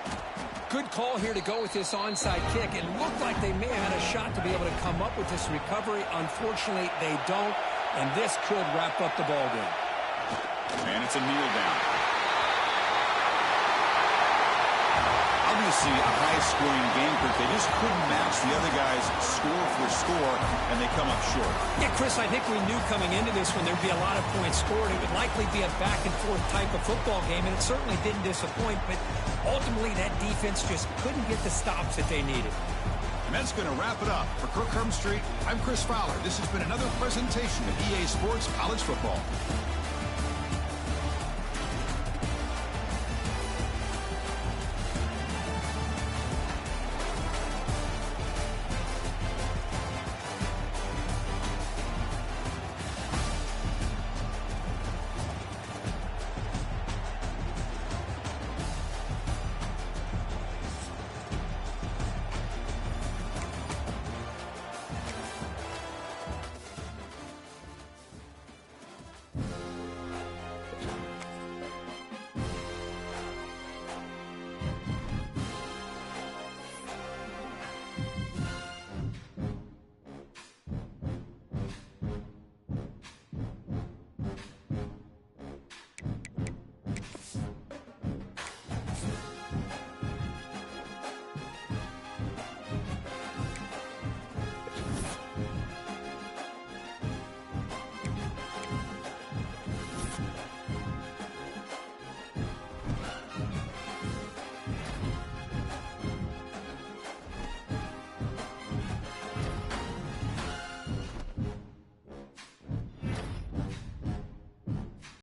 Good call here to go with this onside kick. It looked like they may have had a shot to be able to come up with this recovery. Unfortunately, they don't, and this could wrap up the ball game. And it's a kneel down. Obviously, a high-scoring game, but they just couldn't match the other guys score for score, and they come up short. Yeah, Chris, I think we knew coming into this when there'd be a lot of points scored. It would likely be a back-and-forth type of football game, and it certainly didn't disappoint, but ultimately that defense just couldn't get the stops that they needed. And that's going to wrap it up. For Kirk Hermstreet, I'm Chris Fowler. This has been another presentation of EA Sports College Football.